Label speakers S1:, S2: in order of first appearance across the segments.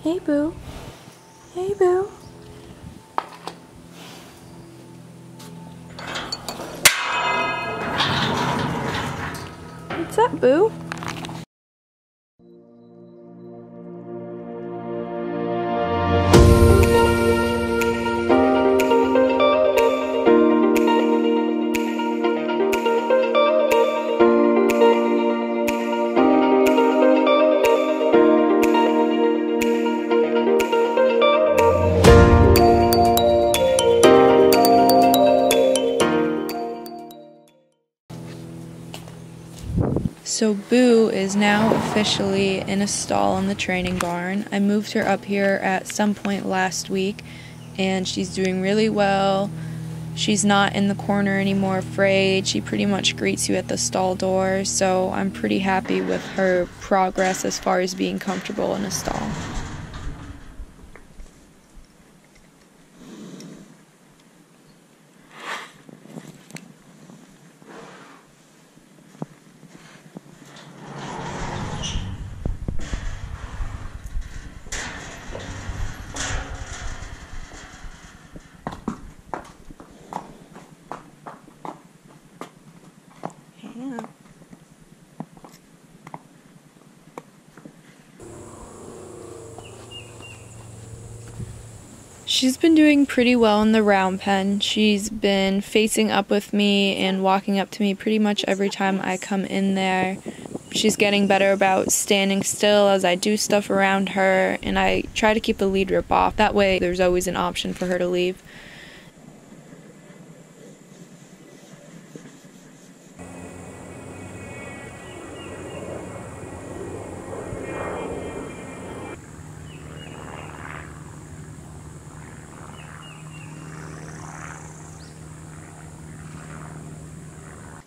S1: Hey, Boo. Hey, Boo. What's up, Boo? So Boo is now officially in a stall in the training barn. I moved her up here at some point last week, and she's doing really well. She's not in the corner anymore afraid. She pretty much greets you at the stall door, so I'm pretty happy with her progress as far as being comfortable in a stall. She's been doing pretty well in the round pen. She's been facing up with me and walking up to me pretty much every time I come in there. She's getting better about standing still as I do stuff around her, and I try to keep the lead rip off. That way there's always an option for her to leave.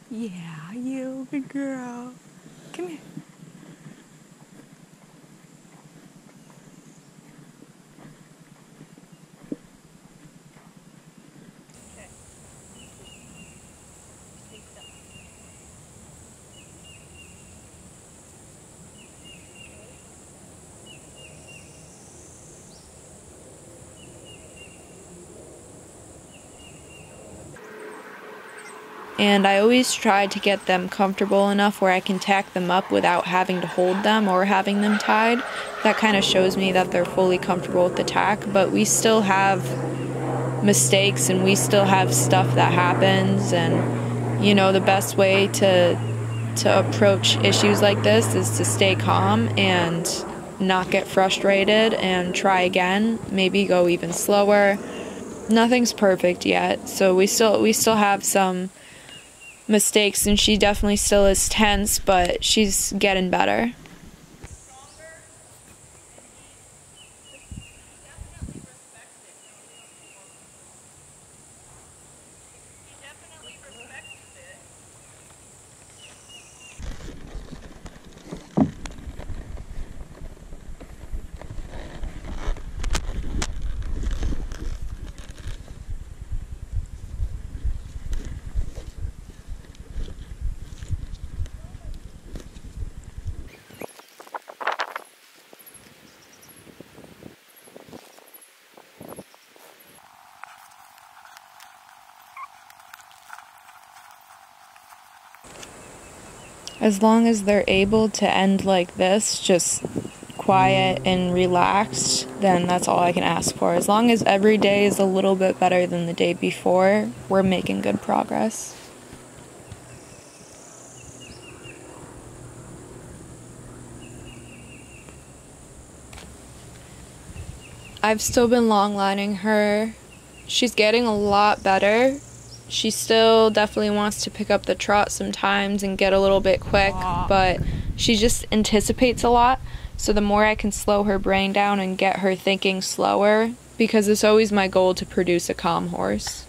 S1: Yeah, you good girl. Come here. And I always try to get them comfortable enough where I can tack them up without having to hold them or having them tied. That kind of shows me that they're fully comfortable with the tack, but we still have mistakes and we still have stuff that happens, and you know, the best way to approach issues like this is to stay calm and not get frustrated and try again, maybe go even slower. Nothing's perfect yet, so we still have some mistakes, and she definitely still is tense, but she's getting better. As long as they're able to end like this, just quiet and relaxed, then that's all I can ask for. As long as every day is a little bit better than the day before, we're making good progress. I've still been longlining her. She's getting a lot better. She still definitely wants to pick up the trot sometimes and get a little bit quick, but she just anticipates a lot. So the more I can slow her brain down and get her thinking slower, because it's always my goal to produce a calm horse.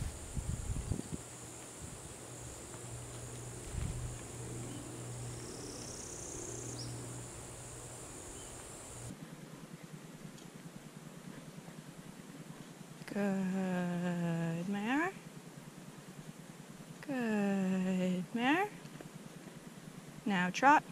S1: Good mare. Good mare. Now trot.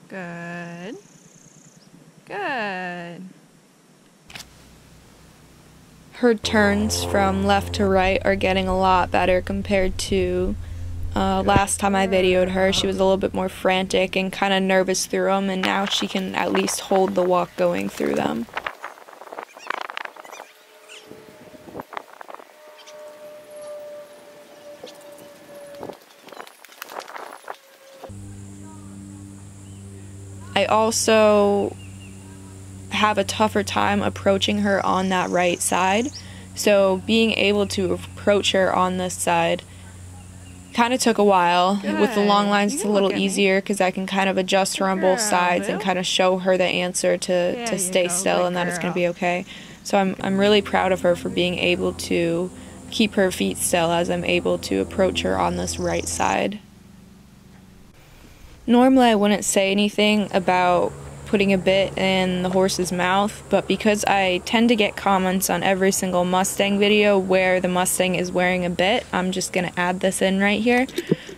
S1: Good. Good. Her turns from left to right are getting a lot better compared to last time I videoed her. She was a little bit more frantic and kind of nervous through them, and now she can at least hold the walk going through them. I also have a tougher time approaching her on that right side, so being able to approach her on this side kind of took a while.
S2: Good.
S1: With the long lines it's a little easier because I can kind of adjust her on both sides and kind of show her the answer to stay still and that it's going to be okay. So I'm really proud of her for being able to keep her feet still as I'm able to approach her on this right side. Normally I wouldn't say anything about putting a bit in the horse's mouth, but because I tend to get comments on every single Mustang video where the Mustang is wearing a bit, I'm just going to add this in right here.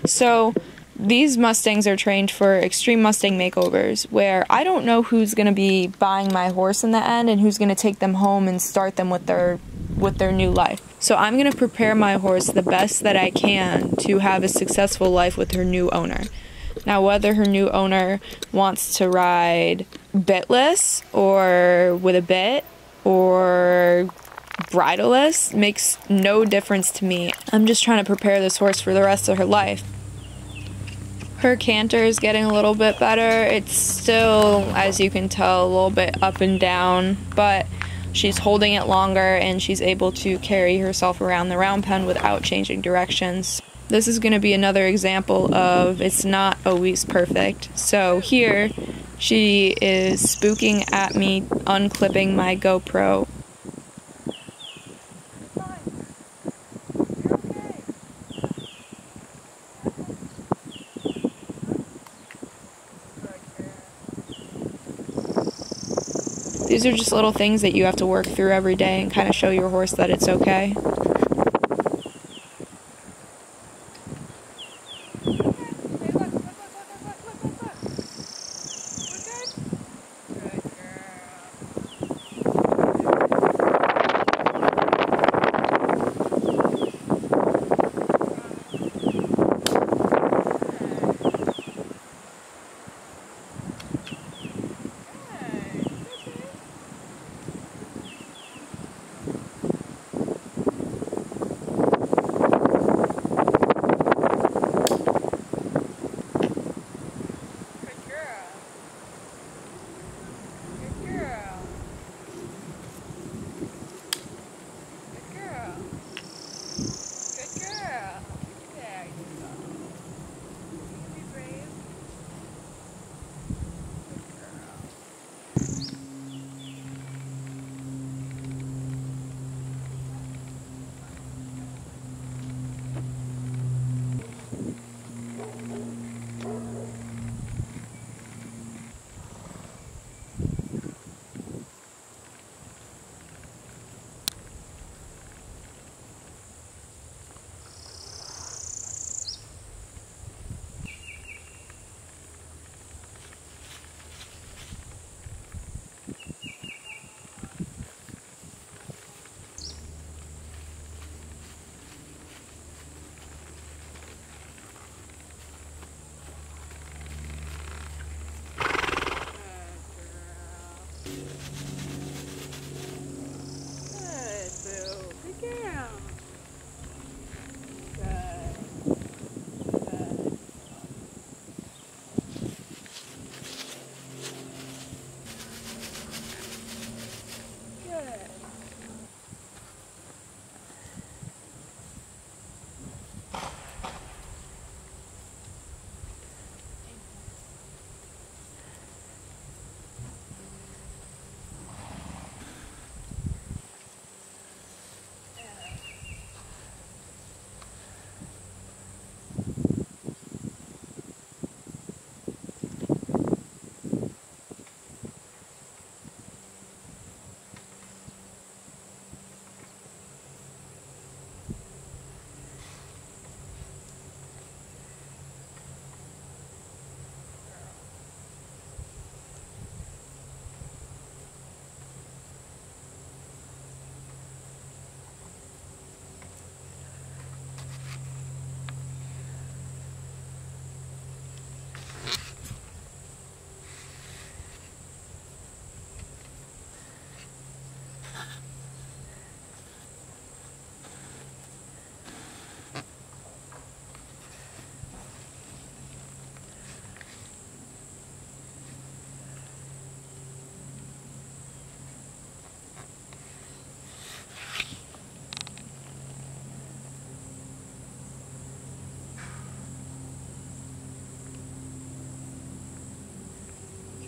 S1: So these Mustangs are trained for extreme Mustang makeovers, where I don't know who's going to be buying my horse in the end and who's going to take them home and start them with their new life. So I'm going to prepare my horse the best that I can to have a successful life with her new owner. Now, whether her new owner wants to ride bitless or with a bit or bridleless makes no difference to me. I'm just trying to prepare this horse for the rest of her life. Her canter is getting a little bit better. It's still, as you can tell, a little bit up and down, but she's holding it longer and she's able to carry herself around the round pen without changing directions. This is going to be another example of it's not always perfect. So here, she is spooking at me, unclipping my GoPro. These are just little things that you have to work through every day and kind of show your horse that it's okay.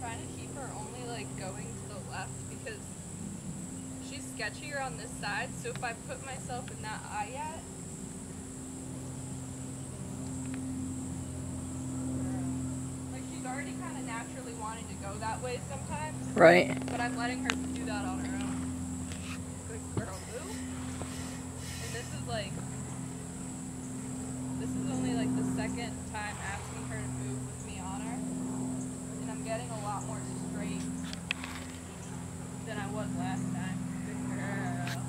S1: trying to keep her only like going to the left because she's sketchier on this side, so if I put myself in that eye yet, like she's already kind of naturally wanting to go that way sometimes.
S2: Right.
S1: But I'm letting her do that on her own. Good girl, Lou. And this is only like the second time asking her to move with me on her. And I'm getting a lot more straight than I was last time. Good girl.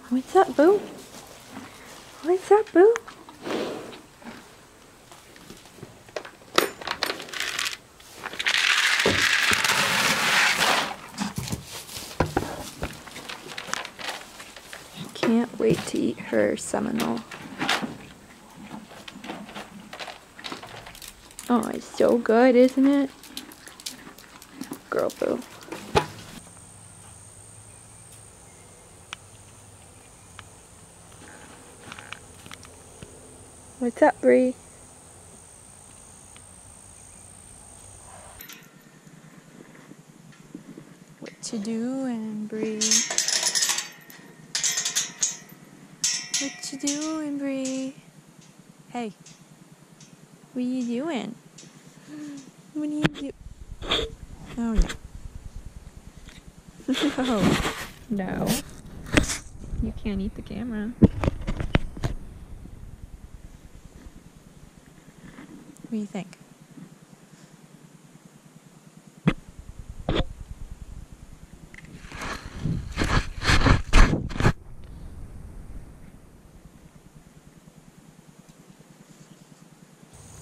S2: What's up, boo? What's up, boo? Can't wait to eat her Seminole. Oh, it's so good, isn't it? Girl, boo. What's up, Brie? What you doing, Brie? What you doing, Brie? Hey, what are you doing? What are you doing? Oh, no. No. You can't eat the camera. What do you think?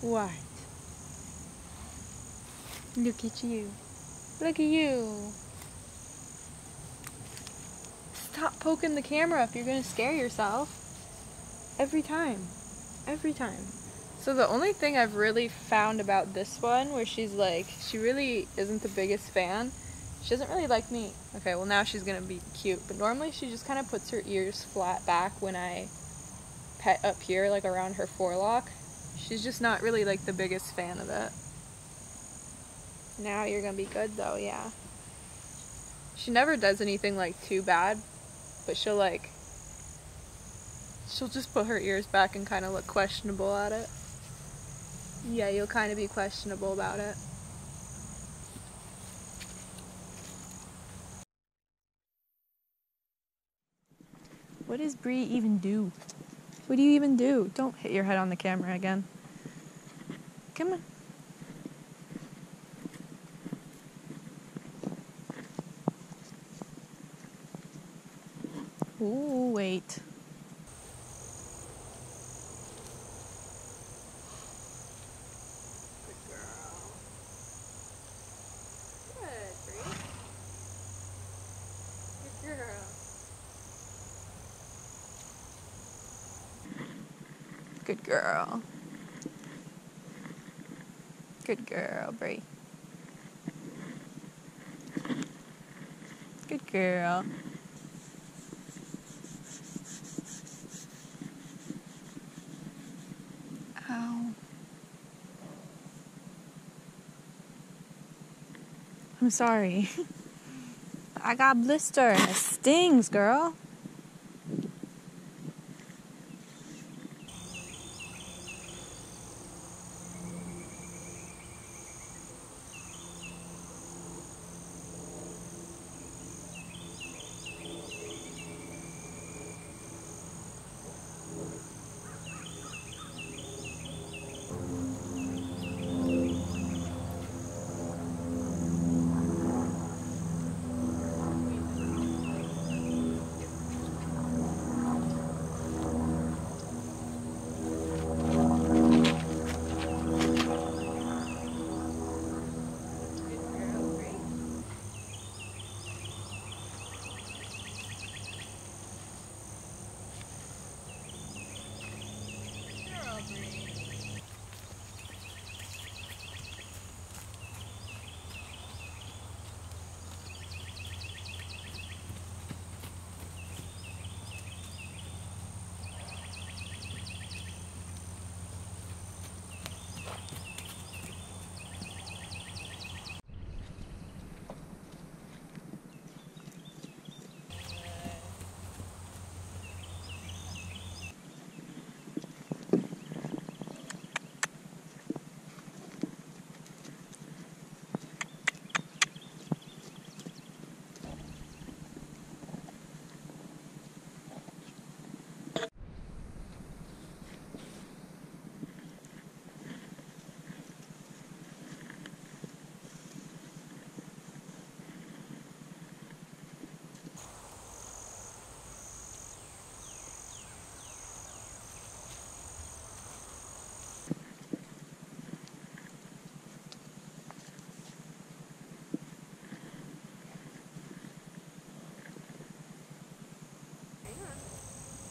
S2: What? Look at you. Look at you. Stop poking the camera if you're gonna scare yourself. Every time. Every time. So the only thing I've really found about this one, where she's like, she really isn't the biggest fan. She doesn't really like me. Okay, well now she's gonna be cute, but normally she just kind of puts her ears flat back when I pet up here, like around her forelock. She's just not really like the biggest fan of it. Now you're gonna be good though, yeah. She never does anything like too bad, but she'll just put her ears back and kind of look questionable at it. Yeah, you'll kind of be questionable about it. What does Brie even do? What do you even do? Don't hit your head on the camera again. Come on. Ooh, wait.
S1: Good girl. Good girl, Brie. Good girl. Ow. I'm sorry. I got a blister and it stings, girl.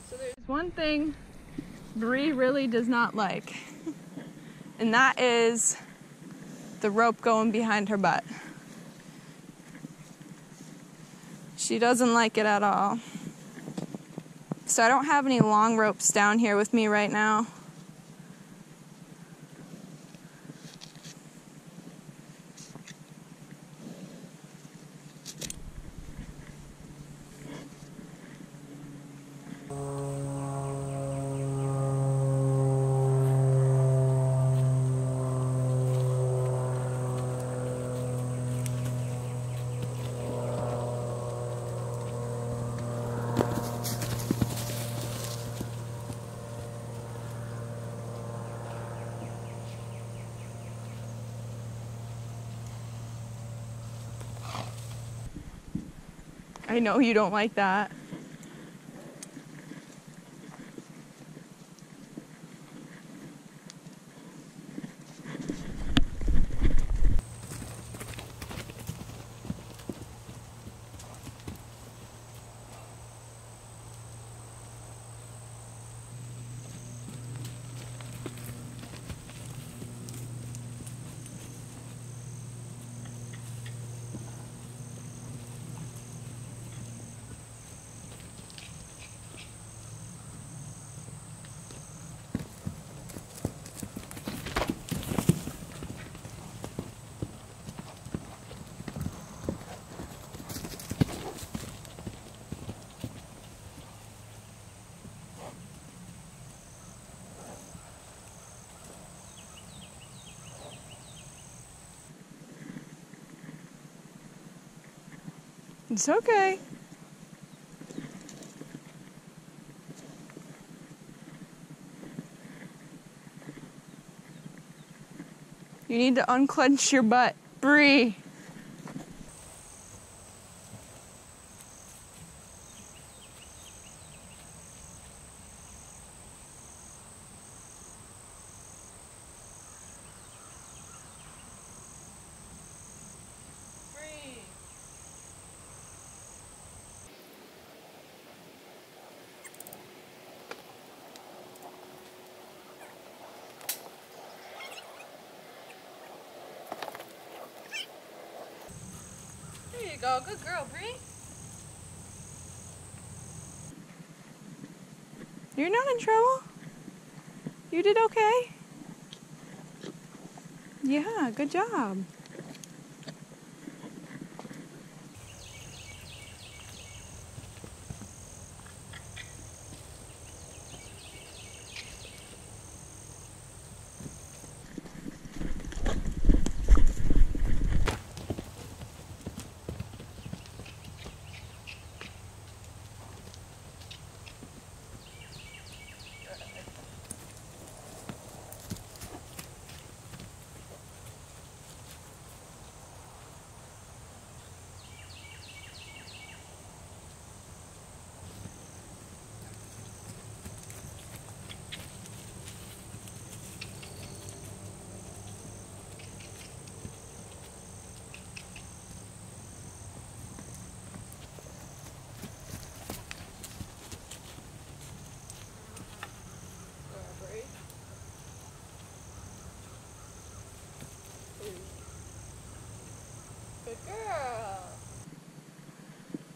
S1: So there's one thing Brie really does not like, and that is the rope going behind her butt. She doesn't like it at all. So I don't have any long ropes down here with me right now. I know you don't like that. It's okay. You need to unclench your butt, Brie.
S2: go. Good girl, Brie.
S1: You're not in trouble. You did okay. Yeah, good job.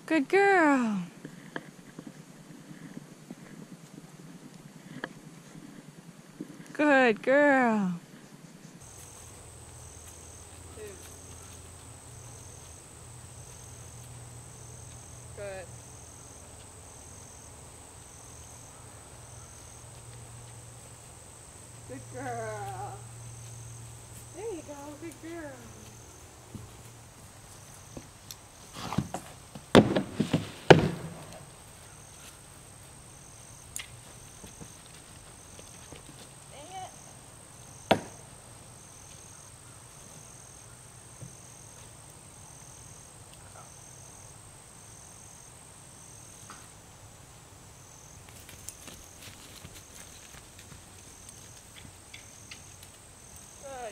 S2: Good girl.
S1: Good girl. Good girl.
S2: Good. Good girl. There you go, good girl.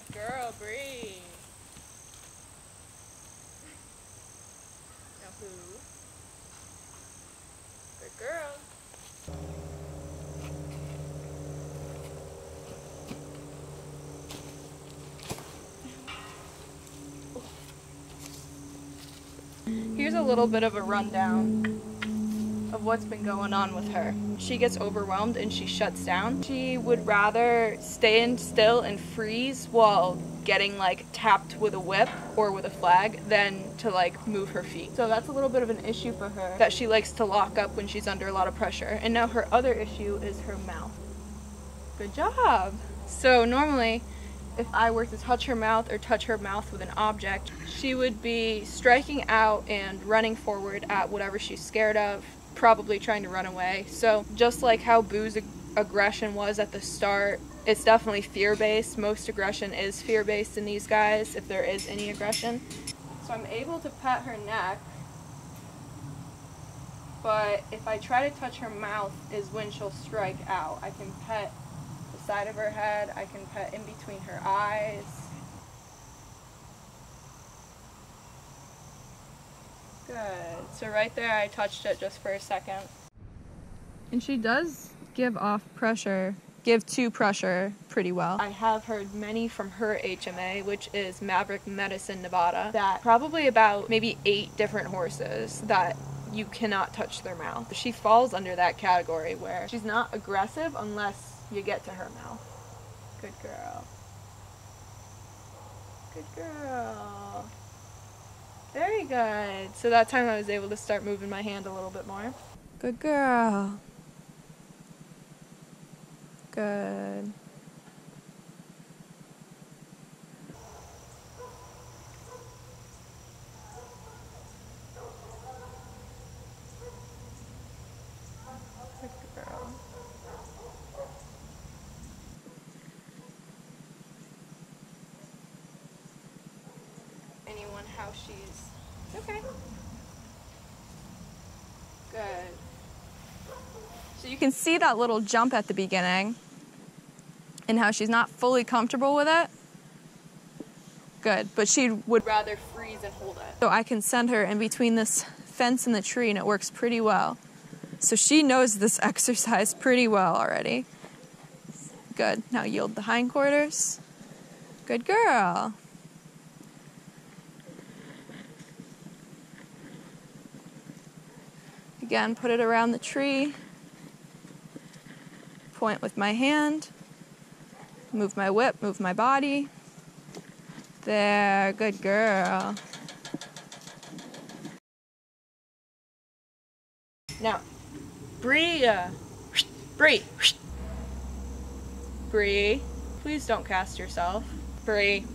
S2: Good girl, Brie. Now who? Good girl. Here's a little bit of a rundown of what's been going on with her. She gets overwhelmed and she shuts down. She would rather stand still and freeze while getting like tapped with a whip or with a flag than to like move her feet. So that's a little bit of an issue for her, that she likes to lock up when she's under a lot of pressure. And now her other issue is her mouth. Good job. So normally, if I were to touch her mouth or touch her mouth with an object, she would be striking out and running forward at whatever she's scared of, probably trying to run away. So just like how Boo's aggression was at the start, it's definitely fear-based. Most aggression is fear-based in these guys, if there is any aggression. So I'm able to pet her neck, but if I try to touch her mouth is when she'll strike out. I can pet the side of her head, I can pet in between her eyes. Good. So right there I touched it just for a second. And she does give off pressure, give to pressure pretty well. I have heard many from her HMA, which is Maverick-Medicine Nevada, that probably about maybe 8 different horses that you cannot touch their mouth. She falls under that category where she's not aggressive unless you get to her mouth. Good girl. Good girl. Very good. So that time I was able to start moving my hand a little bit more.
S1: Good girl. Good.
S2: Good girl. Anyone how she's okay. Good.
S1: So you can see that little jump at the beginning and how she's not fully comfortable with it. Good, but she would
S2: Rather freeze and hold it.
S1: so I can send her in between this fence and the tree and it works pretty well. So she knows this exercise pretty well already. Good, now yield the hindquarters. Good girl. Again, put it around the tree. Point with my hand. Move my whip, move my body. There, good girl. Now, Brie, Brie, please don't cast yourself. Brie.